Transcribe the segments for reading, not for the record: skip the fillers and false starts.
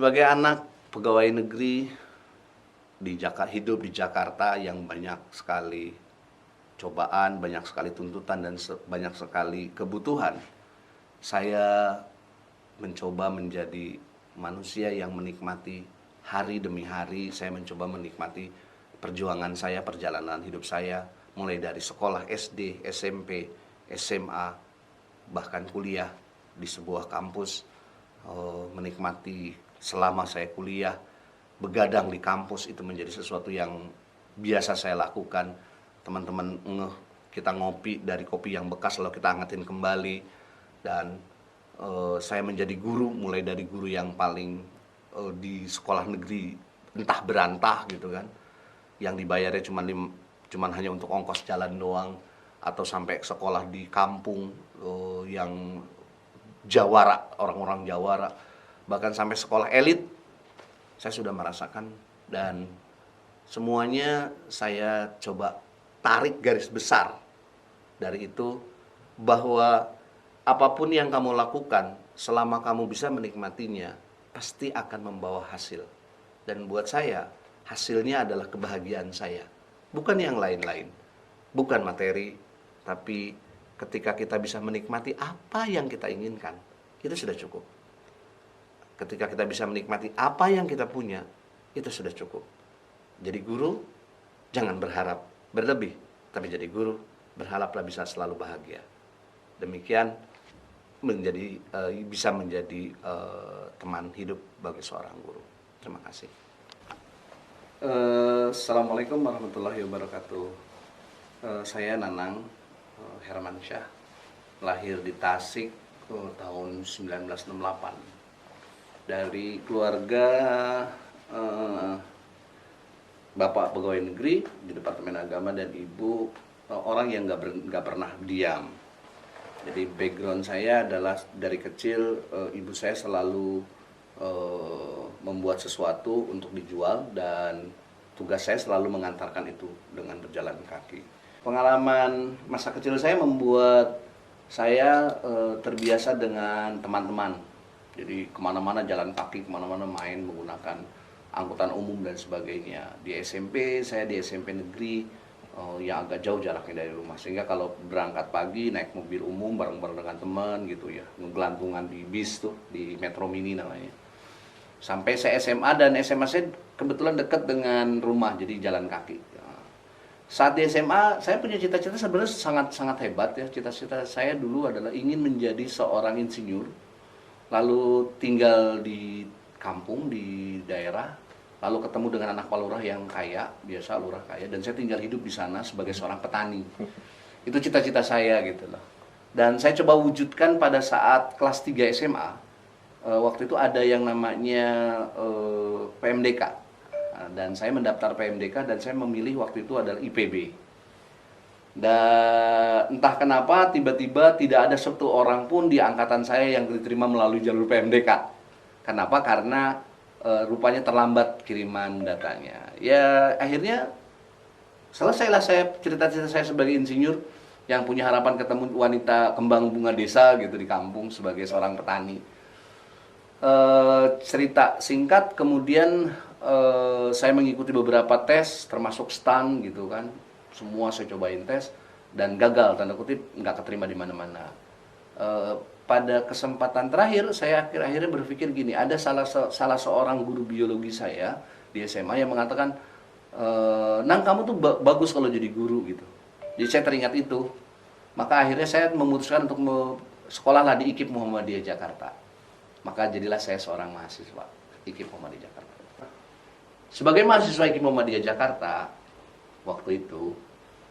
Sebagai anak pegawai negeri hidup di Jakarta yang banyak sekali cobaan, banyak sekali tuntutan, dan banyak sekali kebutuhan, saya mencoba menjadi manusia yang menikmati hari demi hari. Saya mencoba menikmati perjuangan saya, perjalanan hidup saya, mulai dari sekolah SD, SMP, SMA, bahkan kuliah di sebuah kampus. Menikmati selama saya kuliah, begadang di kampus itu menjadi sesuatu yang biasa saya lakukan. Teman-teman kita ngopi dari kopi yang bekas lalu kita angetin kembali. Dan saya menjadi guru, mulai dari guru yang paling di sekolah negeri entah berantah gitu kan, yang dibayarnya cuman hanya untuk ongkos jalan doang, atau sampai sekolah di kampung yang jawara, orang-orang jawara, bahkan sampai sekolah elit saya sudah merasakan. Dan semuanya saya coba tarik garis besar dari itu, bahwa apapun yang kamu lakukan selama kamu bisa menikmatinya pasti akan membawa hasil. Dan buat saya hasilnya adalah kebahagiaan saya, bukan yang lain-lain, bukan materi, tapi ketika kita bisa menikmati apa yang kita inginkan, itu sudah cukup. Ketika kita bisa menikmati apa yang kita punya, itu sudah cukup. Jadi guru, jangan berharap berlebih, tapi jadi guru, berharaplah bisa selalu bahagia. Demikian bisa menjadi teman hidup bagi seorang guru. Terima kasih. Assalamualaikum warahmatullahi wabarakatuh. Saya Nanang Hermansyah, lahir di Tasik tahun 1968. Dari keluarga bapak pegawai negeri di Departemen Agama dan ibu orang yang nggak pernah diam. Jadi background saya adalah dari kecil ibu saya selalu membuat sesuatu untuk dijual, dan tugas saya selalu mengantarkan itu dengan berjalan kaki. Pengalaman masa kecil saya membuat saya terbiasa dengan teman-teman. Jadi kemana-mana jalan kaki, kemana-mana main menggunakan angkutan umum dan sebagainya. Di SMP, saya di SMP negeri yang agak jauh jaraknya dari rumah. Sehingga kalau berangkat pagi naik mobil umum bareng-bareng dengan teman gitu ya. Ngegelantungan di bis tuh, di Metro Mini namanya. Sampai saya SMA, dan SMA saya kebetulan dekat dengan rumah, jadi jalan kaki. Saat di SMA, saya punya cita-cita sebenarnya sangat hebat ya. Cita-cita saya dulu adalah ingin menjadi seorang insinyur, lalu tinggal di kampung, di daerah, lalu ketemu dengan anak Pak Lurah yang kaya, biasa lurah kaya, dan saya tinggal hidup di sana sebagai seorang petani. Itu cita-cita saya gitu loh. Dan saya coba wujudkan pada saat kelas 3 SMA. Waktu itu ada yang namanya PMDK. Dan saya mendaftar PMDK, dan saya memilih waktu itu adalah IPB. Dan entah kenapa tiba-tiba tidak ada satu orang pun di angkatan saya yang diterima melalui jalur PMDK. Kenapa? Karena rupanya terlambat kiriman datanya. Ya akhirnya selesailah saya cita-cita saya sebagai insinyur yang punya harapan ketemu wanita kembang bunga desa gitu di kampung sebagai seorang petani. Cerita singkat, kemudian saya mengikuti beberapa tes termasuk STAN gitu kan. Semua saya cobain tes dan gagal, tanda kutip, nggak keterima di mana-mana. Pada kesempatan terakhir saya akhirnya berpikir gini, ada salah seorang guru biologi saya di SMA yang mengatakan, Nang, kamu tuh bagus kalau jadi guru gitu. Jadi saya teringat itu. Maka akhirnya saya memutuskan untuk sekolahlah di IKIP Muhammadiyah Jakarta. Maka jadilah saya seorang mahasiswa IKIP Muhammadiyah Jakarta. Sebagai mahasiswa IKIP Muhammadiyah Jakarta waktu itu,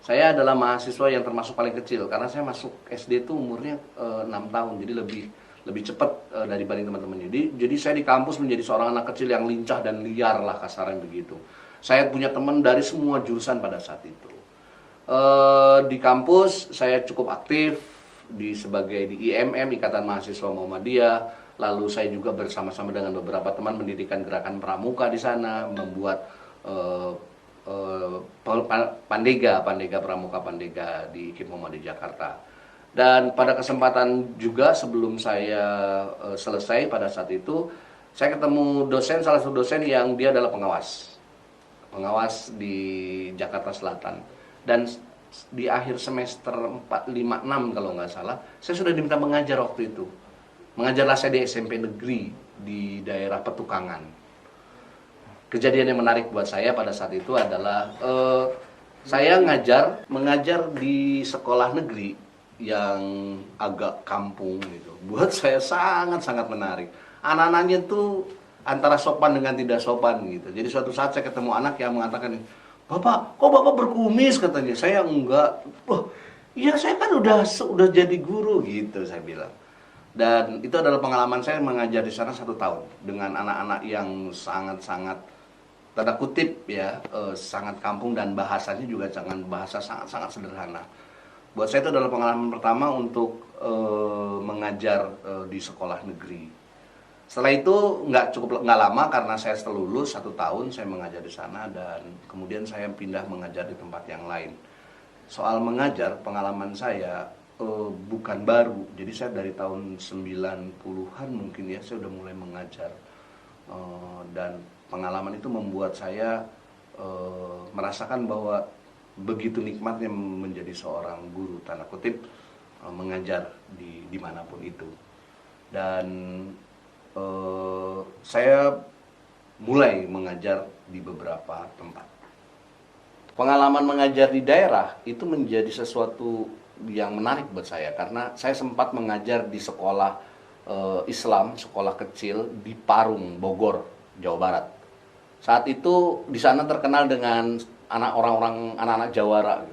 saya adalah mahasiswa yang termasuk paling kecil karena saya masuk SD itu umurnya 6 tahun, jadi lebih cepat dibanding teman-teman. Jadi saya di kampus menjadi seorang anak kecil yang lincah dan liar lah, kasarnya begitu. Saya punya teman dari semua jurusan pada saat itu. Di kampus saya cukup aktif sebagai di IMM, Ikatan Mahasiswa Muhammadiyah. Lalu saya juga bersama-sama dengan beberapa teman mendirikan gerakan pramuka di sana, membuat Pandega Pramuka Pandega di IKIP Muhammadiyah Jakarta. Dan pada kesempatan juga sebelum saya selesai pada saat itu, Saya ketemu dosen, salah satu dosen yang dia adalah pengawas di Jakarta Selatan. Dan di akhir semester 4, 5, 6 kalau nggak salah, saya sudah diminta mengajar waktu itu. Mengajarlah saya di SMP negeri di daerah Petukangan. Kejadian yang menarik buat saya pada saat itu adalah saya mengajar di sekolah negeri yang agak kampung gitu. Buat saya sangat-sangat menarik. Anak-anaknya tuh antara sopan dengan tidak sopan gitu. Jadi suatu saat saya ketemu anak yang mengatakan, "Bapak, kok Bapak berkumis?" katanya. Saya enggak. "Loh, iya saya kan udah jadi guru," gitu saya bilang. Dan itu adalah pengalaman saya mengajar di sana 1 tahun dengan anak-anak yang sangat-sangat tanda kutip ya, sangat kampung dan bahasanya juga jangan bahasa sangat-sangat sederhana. Buat saya itu adalah pengalaman pertama untuk mengajar di sekolah negeri. Setelah itu nggak lama karena saya setelah lulus 1 tahun saya mengajar di sana dan kemudian saya pindah mengajar di tempat yang lain. Soal mengajar pengalaman saya bukan baru. Jadi saya dari tahun 90-an mungkin ya saya udah mulai mengajar. Dan pengalaman itu membuat saya merasakan bahwa begitu nikmatnya menjadi seorang guru tanda kutip mengajar di dimanapun itu. Dan saya mulai mengajar di beberapa tempat. Pengalaman mengajar di daerah itu menjadi sesuatu yang menarik buat saya karena saya sempat mengajar di sekolah Islam, sekolah kecil di Parung, Bogor, Jawa Barat. Saat itu di sana terkenal dengan anak-anak Jawara.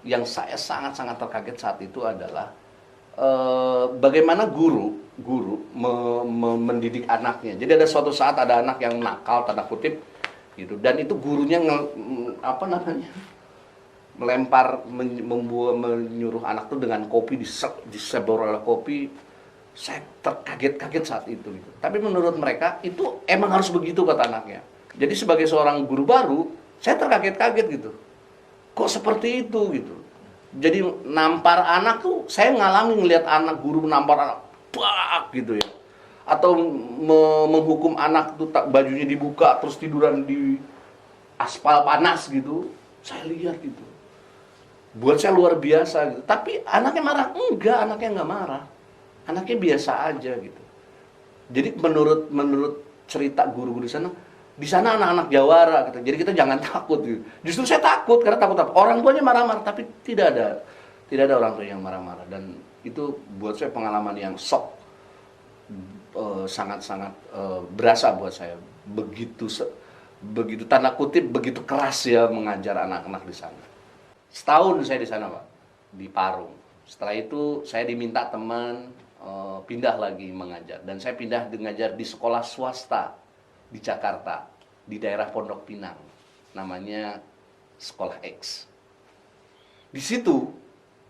Yang saya sangat-sangat terkaget saat itu adalah bagaimana guru mendidik anaknya. Jadi ada suatu saat ada anak yang nakal tanda kutip gitu dan itu gurunya menyuruh anak tuh dengan kopi disebor oleh kopi. Saya terkaget-kaget saat itu gitu. Tapi menurut mereka itu emang harus begitu kata anaknya. Jadi sebagai seorang guru baru, saya terkaget-kaget gitu. Kok seperti itu gitu. Jadi nampar anak tuh saya ngalami ngelihat anak guru nampar anak bak gitu ya. Atau menghukum anak tuh bajunya dibuka terus tiduran di aspal panas gitu. Saya lihat gitu. Buat saya luar biasa gitu. Tapi anaknya marah? Enggak, anaknya enggak marah. Anaknya biasa aja gitu. Jadi menurut cerita guru-guru di sana anak-anak Jawara gitu. Jadi kita jangan takut gitu. Justru saya takut karena takut apa? Orang tuanya marah-marah tapi tidak ada orang tua yang marah-marah dan itu buat saya pengalaman yang sangat-sangat berasa buat saya. Begitu tanda kutip begitu keras ya mengajar anak-anak di sana. Setahun saya di sana, Pak, di Parung. Setelah itu saya diminta teman pindah lagi mengajar dan saya pindah mengajar di sekolah swasta di Jakarta di daerah Pondok Pinang namanya Sekolah X. Di situ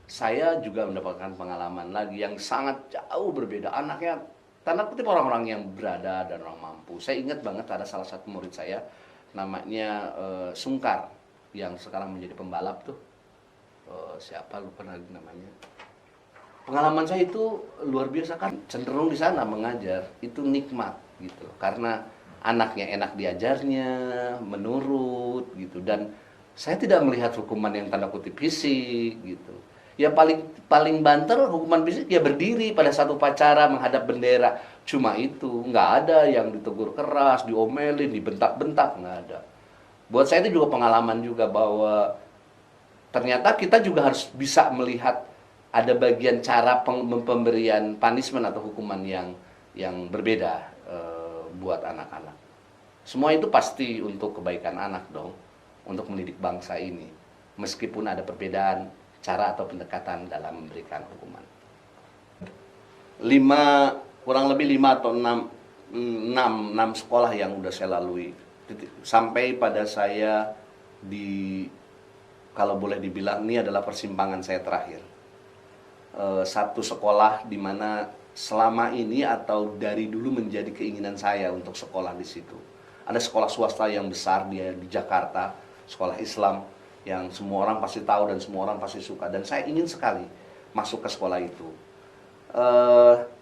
saya juga mendapatkan pengalaman lagi yang sangat jauh berbeda. Anaknya tanda kutip orang-orang yang berada dan orang mampu. Saya ingat banget ada salah satu murid saya namanya Sungkar yang sekarang menjadi pembalap tuh. Siapa lupa lagi namanya. Pengalaman saya itu luar biasa kan cenderung di sana mengajar itu nikmat gitu karena anaknya enak diajarnya, menurut gitu dan saya tidak melihat hukuman yang tanda kutip fisik gitu. Ya paling banter hukuman fisik ya berdiri pada satu upacara menghadap bendera. Cuma itu, nggak ada yang ditegur keras, diomelin, dibentak-bentak, nggak ada. Buat saya itu juga pengalaman juga bahwa ternyata kita juga harus bisa melihat ada bagian cara pemberian punishment atau hukuman yang berbeda buat anak-anak. Semua itu pasti untuk kebaikan anak dong, untuk mendidik bangsa ini. Meskipun ada perbedaan cara atau pendekatan dalam memberikan hukuman. Kurang lebih 5 atau 6 sekolah yang udah saya lalui. Sampai pada saya kalau boleh dibilang ini adalah persimpangan saya terakhir. Satu sekolah di mana selama ini atau dari dulu menjadi keinginan saya untuk sekolah di situ. Ada sekolah swasta yang besar di Jakarta, sekolah Islam yang semua orang pasti tahu dan semua orang pasti suka dan saya ingin sekali masuk ke sekolah itu.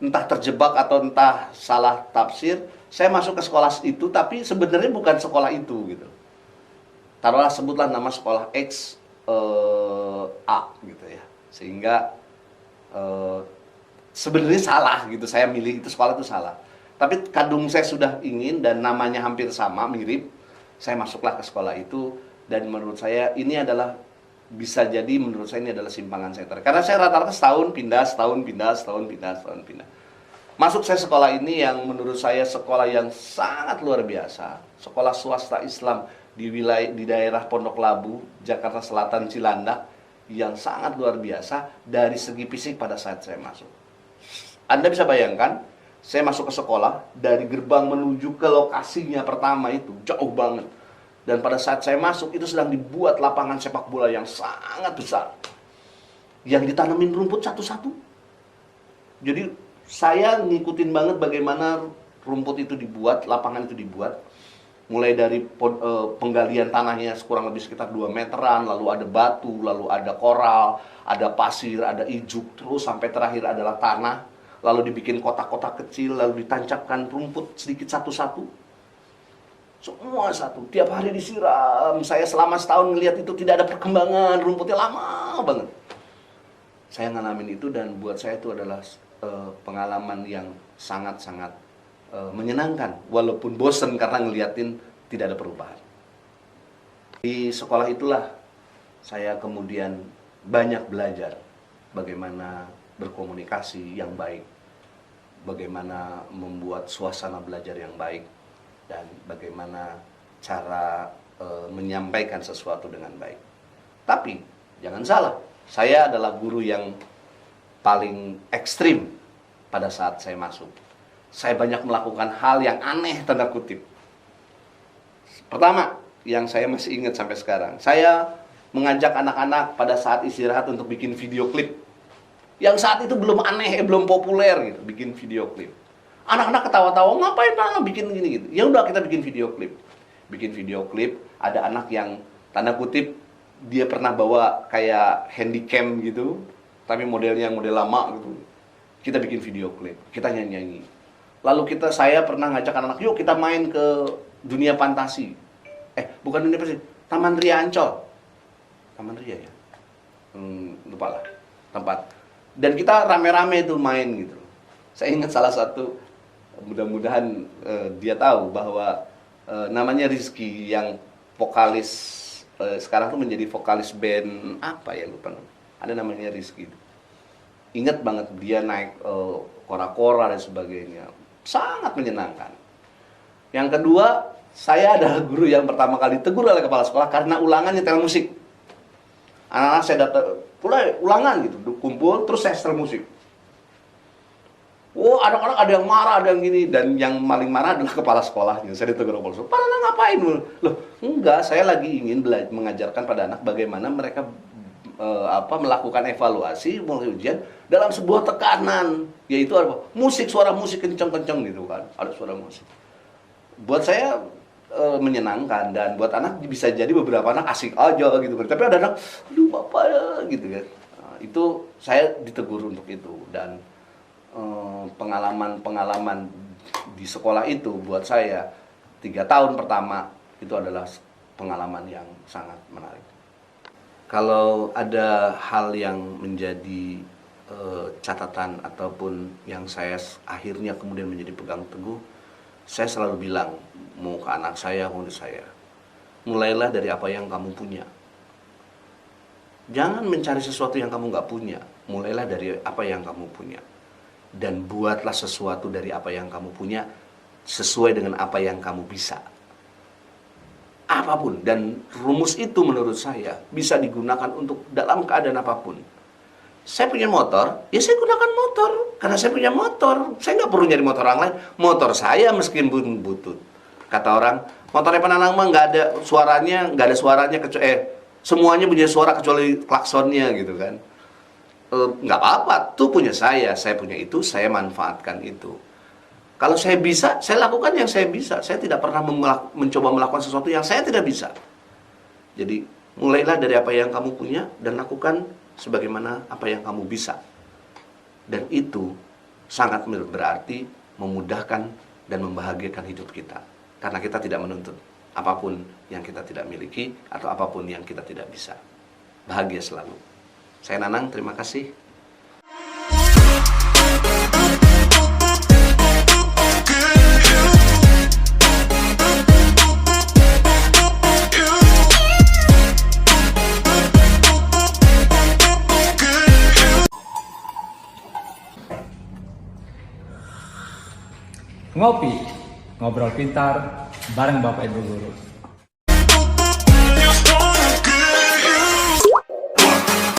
entah terjebak atau entah salah tafsir, saya masuk ke sekolah itu, tapi sebenarnya bukan sekolah itu gitu. Taruhlah sebutlah nama sekolah X A gitu ya, sehingga eh, sebenarnya salah gitu, saya milih itu sekolah itu salah. Tapi kadung saya sudah ingin dan namanya hampir sama, mirip, saya masuklah ke sekolah itu dan menurut saya ini adalah bisa jadi menurut saya ini adalah simpangan setan. Karena saya rata-rata setahun pindah, setahun pindah, setahun pindah, setahun pindah. Masuk saya sekolah ini yang menurut saya sekolah yang sangat luar biasa. Sekolah swasta Islam di wilayah di daerah Pondok Labu, Jakarta Selatan, Cilandak yang sangat luar biasa dari segi fisik pada saat saya masuk. Anda bisa bayangkan, saya masuk ke sekolah dari gerbang menuju ke lokasinya pertama itu jauh banget. Dan pada saat saya masuk itu sedang dibuat lapangan sepak bola yang sangat besar. Yang ditanamin rumput satu-satu. Jadi saya ngikutin banget bagaimana rumput itu dibuat, lapangan itu dibuat. Mulai dari penggalian tanahnya kurang lebih sekitar 2 meteran, lalu ada batu, lalu ada koral, ada pasir, ada ijuk, terus sampai terakhir adalah tanah. Lalu dibikin kotak-kotak kecil, lalu ditancapkan rumput sedikit satu-satu. Semua satu, tiap hari disiram. Saya selama setahun ngelihat itu tidak ada perkembangan, rumputnya lama banget. Saya ngalamin itu dan buat saya itu adalah pengalaman yang sangat-sangat menyenangkan. Walaupun bosen karena ngeliatin tidak ada perubahan. Di sekolah itulah saya kemudian banyak belajar bagaimana berkomunikasi yang baik, bagaimana membuat suasana belajar yang baik, dan bagaimana cara menyampaikan sesuatu dengan baik. Tapi jangan salah, saya adalah guru yang paling ekstrim pada saat saya masuk. Saya banyak melakukan hal yang aneh tanda kutip. Pertama, yang saya masih ingat sampai sekarang, saya mengajak anak-anak pada saat istirahat untuk bikin video klip. Yang saat itu belum aneh, belum populer gitu, bikin video klip. Anak-anak ketawa-tawa, ngapain Pak bikin gini gitu. Ya udah kita bikin video klip. Bikin video klip, ada anak yang tanda kutip dia pernah bawa kayak handycam gitu, tapi modelnya model lama gitu. Kita bikin video klip, kita nyanyi-nyanyi. Lalu saya pernah ngajak anak-anak, yuk kita main ke dunia fantasi. Bukan dunia fantasi, Taman Ria Ancol. Taman Ria ya? Lupa lah tempat. Dan kita rame-rame itu main gitu. Saya ingat salah satu, mudah-mudahan dia tahu bahwa namanya Rizky yang vokalis sekarang tuh menjadi vokalis band apa ya lupa, ada namanya Rizky. Ingat banget dia naik kora-kora dan sebagainya, sangat menyenangkan. Yang kedua, saya adalah guru yang pertama kali tegur oleh kepala sekolah karena ulangan nyetel musik. Anak-anak saya datang, mulai ulangan gitu, kumpul terus saya setel musik. Oh, anak-anak ada yang marah, ada yang gini. Dan yang paling marah adalah kepala sekolahnya. Saya ditegur kepala sekolah. Pak, anak ngapain? Loh, enggak, saya lagi ingin mengajarkan pada anak bagaimana mereka melakukan evaluasi mulai ujian dalam sebuah tekanan. Yaitu apa? Musik, suara musik kenceng-kenceng gitu kan. Ada suara musik. Buat saya menyenangkan. Dan buat anak bisa jadi beberapa anak asik aja gitu kan. Tapi ada anak, aduh bapak ya, gitu kan. Nah, itu saya ditegur untuk itu. Dan pengalaman di sekolah itu buat saya 3 tahun pertama itu adalah pengalaman yang sangat menarik. Kalau ada hal yang menjadi catatan ataupun yang saya akhirnya kemudian menjadi pegang teguh, saya selalu bilang mau ke anak saya, murid saya, mulailah dari apa yang kamu punya. Jangan mencari sesuatu yang kamu nggak punya, mulailah dari apa yang kamu punya. Dan buatlah sesuatu dari apa yang kamu punya sesuai dengan apa yang kamu bisa. Apapun. Dan rumus itu menurut saya bisa digunakan untuk dalam keadaan apapun. Saya punya motor, ya saya gunakan motor. Karena saya punya motor, saya nggak perlu nyari motor orang lain. Motor saya meskipun butut. Kata orang, motornya Pananang mah nggak ada suaranya, kecuali semuanya punya suara kecuali klaksonnya gitu kan. Nggak apa-apa, itu punya saya punya itu, saya manfaatkan itu. Kalau saya bisa, saya lakukan yang saya bisa. Saya tidak pernah mencoba melakukan sesuatu yang saya tidak bisa. Jadi mulailah dari apa yang kamu punya dan lakukan sebagaimana apa yang kamu bisa. Dan itu sangat berarti memudahkan dan membahagiakan hidup kita. Karena kita tidak menuntut apapun yang kita tidak miliki atau apapun yang kita tidak bisa. Bahagia selalu. Saya Nanang, terima kasih. Ngopi, ngobrol pintar bareng Bapak Ibu Guru.